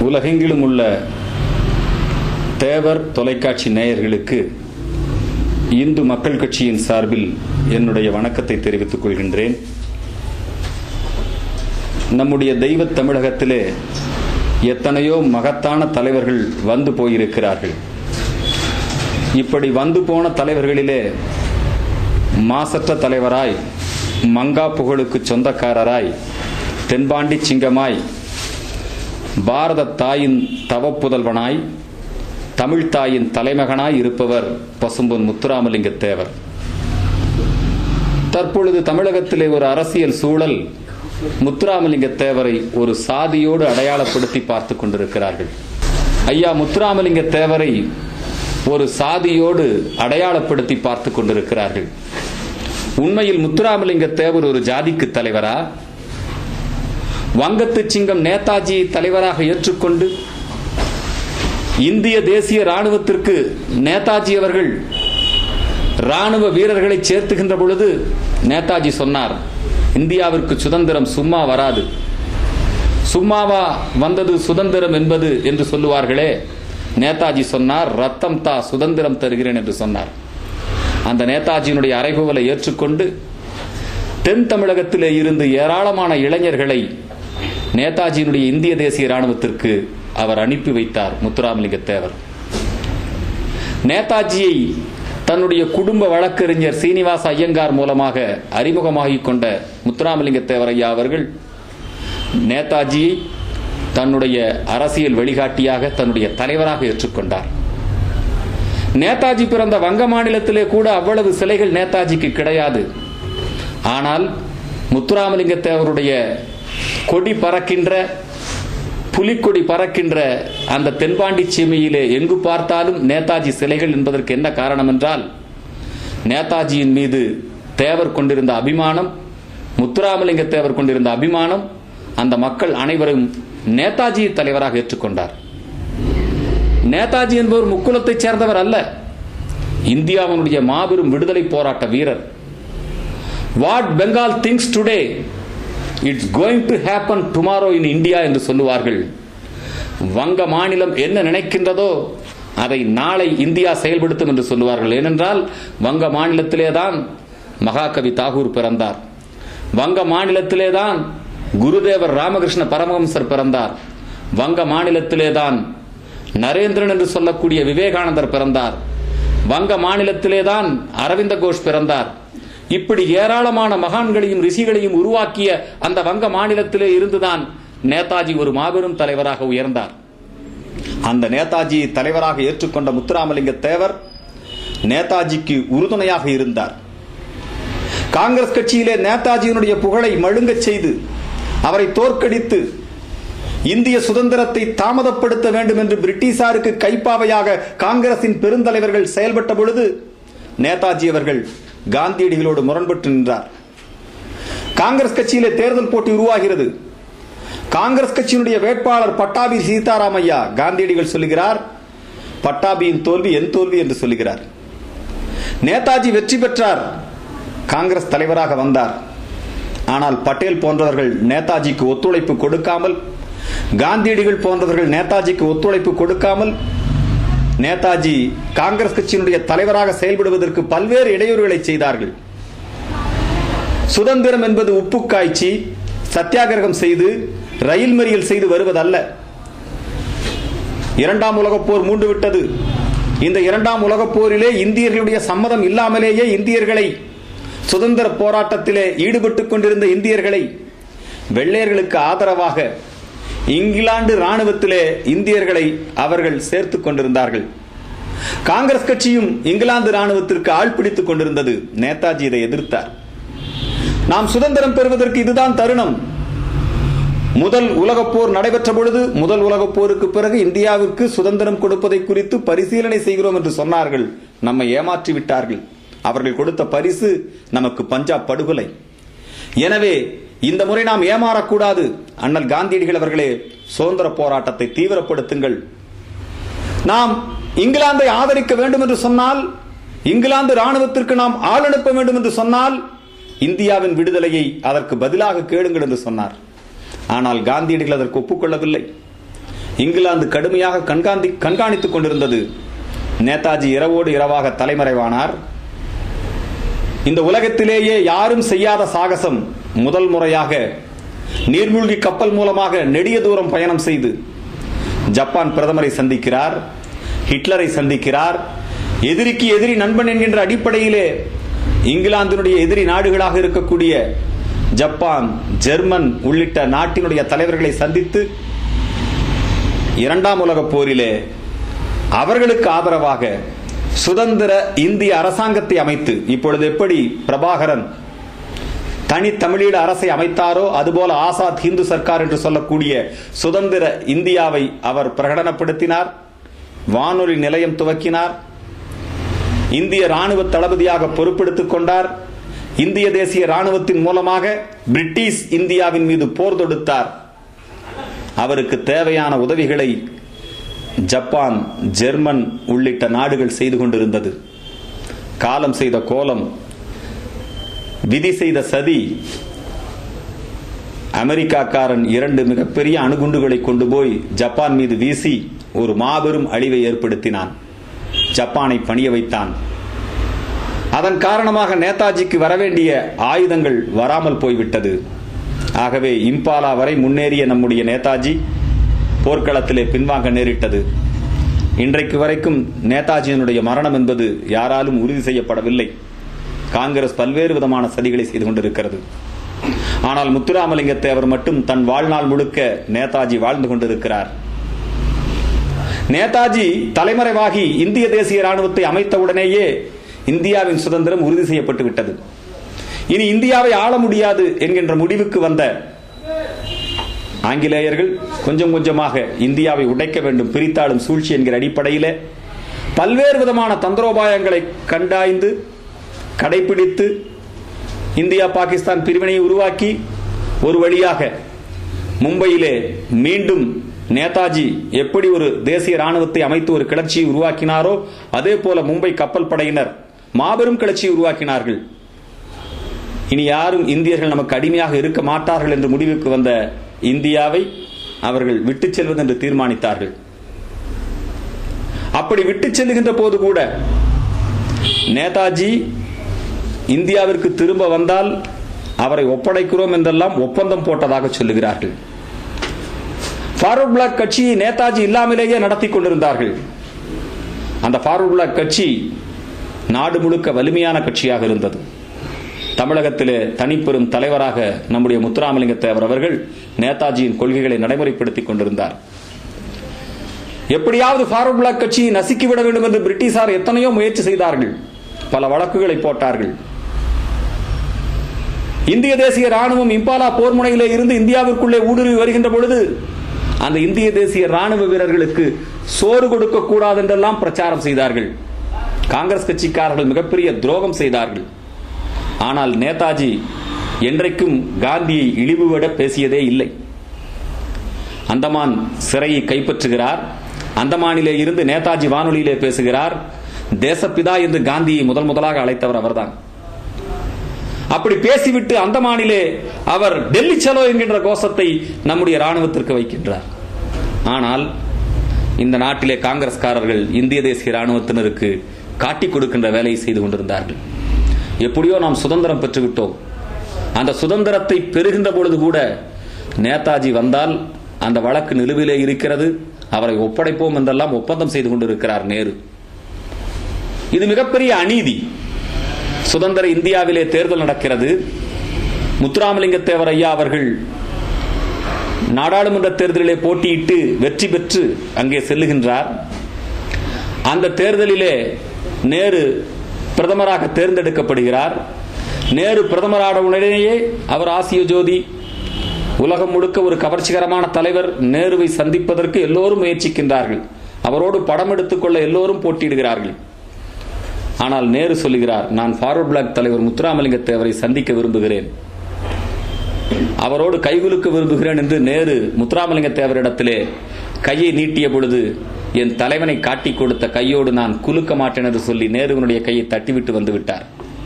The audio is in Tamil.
உலகெங்கிலும் உள்ள தேவர் தொலைக்காட்சி நேயர்களுக்கு இந்து மக்கள் கட்சியின் சார்பில் என்னுடைய வணக்கத்தை தெரிவித்துக் கொள்கின்றேன். நம்முடைய தெய்வ தமிழகத்திலே எத்தனையோ மகத்தான தலைவர்கள் வந்து போயிருக்கிறார்கள். இப்படி வந்து போன தலைவர்களிலே மாசற்ற தலைவராய், மங்கா புகழுக்கு சொந்தக்காரராய், தென்பாண்டி சிங்கமாய், பாரத தாயின் தவப்புதல்வனாய், தமிழ் தாயின் தலைமகனாய் இருப்பவர் பசும்பொன் முத்துராமலிங்க தேவர். தற்பொழுது தமிழகத்திலே ஒரு அரசியல் சூழல் முத்துராமலிங்க தேவரை ஒரு சாதியோடு அடையாளப்படுத்தி பார்த்துக் கொண்டிருக்கிறார்கள். ஐயா முத்துராமலிங்க தேவரை ஒரு சாதியோடு அடையாளப்படுத்தி பார்த்துக் கொண்டிருக்கிறார்கள். உண்மையில் முத்துராமலிங்க தேவர் ஒரு ஜாதிக்கு தலைவரா? வங்கத்து சிங்கம் நேதாஜியை தலைவராக ஏற்றுக்கொண்டு இந்திய தேசிய ராணுவத்திற்கு நேதாஜி அவர்கள் ராணுவ வீரர்களை சேர்த்துகின்ற பொழுது நேதாஜி சொன்னார், இந்தியாவிற்கு சுதந்திரம் சும்மா வராது. சும்மாவா வந்தது சுதந்திரம் என்பது என்று சொல்லுவார்களே, நேதாஜி சொன்னார், ரத்தம் தா, சுதந்திரம் தருகிறேன் என்று சொன்னார். அந்த நேதாஜியினுடைய அறைகூவலை ஏற்றுக்கொண்டு தென் தமிழகத்திலே இருந்து ஏராளமான இளைஞர்களை நேதாஜியினுடைய இந்திய தேசிய ராணுவத்திற்கு அவர் அனுப்பி வைத்தார் முத்துராமலிங்க தேவர். நேதாஜியை தன்னுடைய குடும்ப வழக்கறிஞர் சீனிவாச ஐயங்கார் மூலமாக அறிமுகமாகிக் கொண்ட முத்துராமலிங்க தேவர் ஐயா அவர்கள் நேதாஜியை தன்னுடைய அரசியல் வழிகாட்டியாக, தன்னுடைய தலைவராக ஏற்றுக்கொண்டார். நேதாஜி பிறந்த வங்க மாநிலத்திலே கூட அவ்வளவு சிலைகள் நேதாஜிக்கு கிடையாது. ஆனால் முத்துராமலிங்க தேவருடைய கொடி பறக்கின்ற, புலிக்கொடி பறக்கின்ற அந்த தென்பாண்டி சீமையிலே எங்கு பார்த்தாலும் நேதாஜி சிலைகள் என்பதற்கு என்ன காரணம் என்றால், நேதாஜியின் மீது தேவர் கொண்டிருந்த அபிமானம், முத்துராமலிங்க தேவர் கொண்டிருந்த அபிமானம், அந்த மக்கள் அனைவரும் நேதாஜியை தலைவராக ஏற்றுக்கொண்டார். நேதாஜி என்பவர் முக்குலத்தைச் சேர்ந்தவர் அல்ல, இந்தியாவினுடைய மாபெரும் விடுதலை போராட்ட வீரர். What Bengal things today it's going to happen tomorrow in India என்று சொல்லுவார்கள். வங்க மாநிலம் என்ன நினைக்கின்றதோ அதை நாளை இந்தியா செயல்படுத்தும் என்று சொல்லுவார்கள். ஏனென்றால் வங்க மாநிலத்திலேதான் மகாகவி தாகூர் பிறந்தார். வங்க மாநிலத்திலேதான் குருதேவர் ராமகிருஷ்ண பரமஹம்சர் பிறந்தார். வங்க மாநிலத்திலேதான் நரேந்திரன் என்று சொல்லக்கூடிய விவேகானந்தர் பிறந்தார். வங்க மாநிலத்திலேதான் அரவிந்த கோஷ் பிறந்தார். இப்படி ஏராளமான மகான்களையும் ரிஷிகளையும் உருவாக்கிய அந்த வங்க மாநிலத்திலே இருந்துதான் நேதாஜி ஒரு மாபெரும் தலைவராக உயர்ந்தார். அந்த நேதாஜியை தலைவராக ஏற்றுக்கொண்ட முத்துராமலிங்க தேவர் நேதாஜிக்கு உறுதுணையாக இருந்தார். காங்கிரஸ் கட்சியிலே நேதாஜியினுடைய புகழை மழுங்கச் செய்து அவரை தோற்கடித்து இந்திய சுதந்திரத்தை தாமதப்படுத்த வேண்டும் என்று பிரிட்டிஷாருக்கு கைப்பாவையாக காங்கிரசின் பெருந்தலைவர்கள் செயல்பட்ட பொழுது நேதாஜி அவர்கள் காந்தியடிகளோடு முரண்பட்டு நின்றார். காங்கிரஸ் கட்சியிலே தேர்தல் போட்டி உருவாகிறது. காங்கிரஸ் கட்சியினுடைய வேட்பாளர் பட்டாபி சீதாராமையா. காந்தியடிகள் சொல்லுகிறார், பட்டாபியின் தோல்வி என் தோல்வி என்று சொல்லுகிறார். நேதாஜி வெற்றி பெற்றார், காங்கிரஸ் தலைவராக வந்தார். ஆனால் பட்டேல் போன்றவர்கள் நேதாஜிக்கு ஒத்துழைப்பு கொடுக்காமல், காந்தியடிகள் போன்றவர்கள் நேதாஜிக்கு ஒத்துழைப்பு கொடுக்காமல், நேதாஜி காங்கிரஸ் கட்சியினுடைய தலைவராக செயல்படுவதற்கு பல்வேறு இடையூறுகளை செய்தார்கள். சுதந்திரம் என்பது உப்பு காய்ச்சி சத்தியாகிரகம் செய்து ரயில் மறியல் செய்து வருவதல்ல. இரண்டாம் உலகப் போர் மூண்டு விட்டது. இந்த இரண்டாம் உலகப் போரிலே இந்தியர்களுடைய சம்மதம் இல்லாமலேயே இந்தியர்களை, சுதந்திர போராட்டத்திலே ஈடுபட்டுக் கொண்டிருந்த இந்தியர்களை வெள்ளையர்களுக்கு ஆதரவாக இங்கிலாந்து ராணுவத்திலே இந்தியர்களை அவர்கள் சேர்த்துக் கொண்டிருந்தார்கள். காங்கிரஸ் கட்சியும் இங்கிலாந்து ராணுவத்திற்கு ஆள் பிடித்துக் கொண்டிருந்தது. நேதாஜி இதை எதிர்த்தார். நாம் சுதந்திரம் பெறுவதற்கு இதுதான் தருணம். முதல் உலகப் போர் நடைபெற்ற பொழுது, முதல் உலகப் போருக்கு பிறகு இந்தியாவிற்கு சுதந்திரம் கொடுப்பதை குறித்து பரிசீலனை செய்கிறோம் என்று சொன்னார்கள். நம்மை ஏமாற்றி விட்டார்கள். அவர்கள் கொடுத்த பரிசு நமக்கு பஞ்சாப் படுகொலை. எனவே இந்த முறை நாம் ஏமாறக்கூடாது. அண்ணல் காந்தியடிகள் அவர்களே, சுதந்திர போராட்டத்தை தீவிரப்படுத்துங்கள். நாம் இங்கிலாந்தை ஆதரிக்க வேண்டும் என்று சொன்னால், இங்கிலாந்து ராணுவத்திற்கு நாம் ஆள் அனுப்ப வேண்டும் என்று சொன்னால், இந்தியாவின் விடுதலையை அதற்கு பதிலாக கேளுங்கள் என்று சொன்னார். ஆனால் காந்தியடிகள் அதற்கு ஒப்புக்கொள்ளவில்லை. இங்கிலாந்து கடுமையாக கண்காணித்துக் கொண்டிருந்தது. நேதாஜி இரவோடு இரவாக தலைமறைவானார். இந்த உலகத்திலேயே யாரும் செய்யாத சாகசம் முதல் முறையாக நீர்மூழ்கி கப்பல் மூலமாக நெடிய தூரம் பயணம் செய்து ஜப்பான் பிரதமரை சந்திக்கிறார், ஹிட்லரை சந்திக்கிறார். எதிரிக்கு எதிரி நண்பன் என்கின்ற அடிப்படையிலே இங்கிலாந்தினுடைய எதிரி நாடுகளாக இருக்கக்கூடிய ஜப்பான், ஜெர்மன் உள்ளிட்ட நாட்டினுடைய தலைவர்களை சந்தித்து இரண்டாம் உலகப் போரிலே அவர்களுக்கு ஆதரவாக சுதந்திர இந்திய அரசாங்கத்தை அமைத்து, இப்பொழுது எப்படி பிரபாகரன் தனி தமிழீழ அரசை அமைத்தாரோ அதுபோல ஆசாத் ஹிந்து சர்க்கார் என்று சொல்லக்கூடிய சுதந்திர இந்தியாவை அவர் பிரகடனப்படுத்தினார். வானொலி நிலையம் துவக்கினார். இந்திய ராணுவ தளபதியாக பொறுப்பெடுத்துக் கொண்டார். இந்திய தேசிய ராணுவத்தின் மூலமாக பிரிட்டிஷ் இந்தியாவின் மீது போர் தொடுத்தார். அவருக்கு தேவையான உதவிகளை ஜப்பான், ஜெர்மன் உள்ளிட்ட நாடுகள் செய்து கொண்டிருந்தது. காலம் செய்த கோலம், விதி செய்த சதி. அமெரிக்காக்காரன் 2 மிகப்பெரிய அணுகுண்டுகளை கொண்டு போய் ஜப்பான் மீது வீசி ஒரு மாபெரும் அழிவை ஏற்படுத்தினான். ஜப்பானை பணிய வைத்தான். அதன் காரணமாக நேதாஜிக்கு வரவேண்டிய ஆயுதங்கள் வராமல் போய்விட்டது. ஆகவே இம்பாலா வரை முன்னேறிய நம்முடைய நேதாஜி போர்க்களத்திலே பின்வாங்க நேரிட்டது. இன்றைக்கு வரைக்கும் நேதாஜியினுடைய மரணம் என்பது யாராலும் உறுதி செய்யப்படவில்லை. காங்கிரஸ் பல்வேறு விதமான சதிகளை செய்து கொண்டிருக்கிறது. ஆனால் முத்துராமலிங்க தேவர் மட்டும் தன் வாழ்நாள் முழுக்க நேதாஜி வாழ்ந்து கொண்டிருக்கிறார். நேதாஜி தலைமறைவாகி இந்திய தேசிய ராணுவத்தை அமைத்தவுடனேயே இந்தியாவின் சுதந்திரம் உறுதி செய்யப்பட்டு விட்டது. இனி இந்தியாவை ஆள முடியாது என்கின்ற முடிவுக்கு வந்த ஆங்கிலேயர்கள் கொஞ்சம் கொஞ்சமாக இந்தியாவை உடைக்க வேண்டும், பிரித்தாளும் சூழ்ச்சி என்கிற அடிப்படையில் பல்வேறு விதமான தந்திரோபாயங்களை கண்டாய்ந்து கடைபிடித்து இந்தியா பாகிஸ்தான் பிரிவினையை உருவாக்கி ஒரு வழியாக மும்பையிலே மீண்டும் நேதாஜி எப்படி ஒரு தேசிய ராணுவத்தை அமைத்து ஒரு கிளர்ச்சியை உருவாக்கினாரோ அதே போல மும்பை கப்பல் படையினர் மாபெரும் கிளர்ச்சியை உருவாக்கினார்கள். இனி யாரும் இந்தியர்கள் நமக்கு அடிமையாக இருக்க மாட்டார்கள் என்று முடிவுக்கு வந்த இந்தியாவை அவர்கள் விட்டுச் செல்வது என்று தீர்மானித்தார்கள். அப்படி விட்டுச் செல்லுகின்ற போது கூட நேதாஜி இந்தியாவிற்கு திரும்ப வந்தால் அவரை ஒப்படைக்கிறோம் என்றெல்லாம் ஒப்பந்தம் போட்டதாக சொல்லுகிறார்கள். ஃபார்வர்ட் பிளாக் கட்சியை நேதாஜி இல்லாமலேயே நடத்தி கொண்டிருந்தார்கள். அந்த ஃபார்வர்ட் பிளாக் கட்சி நாடு முழுக்க வலிமையான கட்சியாக இருந்தது. தமிழகத்திலே தனிப்பெரும் தலைவராக நம்முடைய முத்துராமலிங்க தேவர் அவர்கள் நேதாஜியின் கொள்கைகளை நடைமுறைப்படுத்திக் கொண்டிருந்தார். எப்படியாவது ஃபார்வர்ட் பிளாக் கட்சியை நசுக்கிவிட வேண்டும் என்று பிரிட்டிஷார் எத்தனையோ முயற்சி செய்தார்கள். பல வழக்குகளை போட்டார்கள். இந்திய தேசிய ராணுவம் இம்பாலா போர் முனையிலே இருந்து இந்தியாவிற்குள்ளே ஊடுருவி வருகின்ற பொழுது அந்த இந்திய தேசிய ராணுவ வீரர்களுக்கு சோறு கொடுக்க கூடாது என்றெல்லாம் பிரச்சாரம் செய்தார்கள். காங்கிரஸ் கட்சிக்காரர்கள் மிகப்பெரிய துரோகம் செய்தார்கள். ஆனால் நேதாஜி என்றைக்கும் காந்தியை இழிவுவிட பேசியதே இல்லை. அந்தமான் சிறையை கைப்பற்றுகிறார். அந்தமானிலே இருந்து நேதாஜி வானொலியிலே பேசுகிறார். தேசப்பிதா என்று காந்தியை முதலாக அழைத்தவர் அவர்தான். அப்படி பேசிவிட்டு அந்தமானிலே அவர் டெல்லி சலோ என்கின்ற கோஷத்தை நம்முடைய ராணுவத்திற்கு வைக்கின்றார். ஆனால் இந்த நாட்டிலே காங்கிரஸ்காரர்கள் இந்திய தேசிய ராணுவத்தினருக்கு காட்டிக் கொடுக்கின்ற வேலையை செய்து கொண்டிருந்தார்கள். எப்படியோ நாம் சுதந்திரம் பெற்றுவிட்டோம். அந்த சுதந்திரத்தை பெறுகின்ற பொழுது கூட நேதாஜி வந்தால் அந்த வழக்கு நிலுவிலே இருக்கிறது, அவரை ஒப்படைப்போம் என்றெல்லாம் ஒப்பந்தம் செய்து கொண்டிருக்கிறார் நேரு. இது மிகப்பெரிய அநீதி. சுதந்திர இந்தியாவிலே தேர்தல் நடக்கிறது. முத்துராமலிங்க தேவர் ஐயா அவர்கள் நாடாளுமன்ற தேர்தலிலே போட்டியிட்டு வெற்றி பெற்று அங்கே செல்லுகின்றார். அந்த தேர்தலிலே நேரு பிரதமராக தேர்ந்தெடுக்கப்படுகிறார். நேரு பிரதமரான உடனேயே அவர் ஆசிய ஜோதி, உலகம் முழுக்க ஒரு கவர்ச்சிகரமான தலைவர். நேருவை சந்திப்பதற்கு எல்லோரும் முயற்சிக்கின்றார்கள். அவரோடு படம் எடுத்துக்கொள்ள எல்லோரும் போட்டியிடுகிறார்கள். ஆனால் நேரு சொல்லுகிறார், நான் ஃபார்வர்ட் பிளாக் தலைவர் முத்துராமலிங்க தேவரை சந்திக்க விரும்புகிறேன், அவரோடு கைகுலுக்க விரும்புகிறேன் என்று நேரு முத்துராமலிங்க தேவரிடத்திலே கையை நீட்டிய பொழுது என் தலைவனை காட்டிக் கொடுத்த கையோடு நான் குலுக்க மாட்டேன் என்று சொல்லி நேருவினுடைய கையை தட்டிவிட்டு வந்து விட்டார்.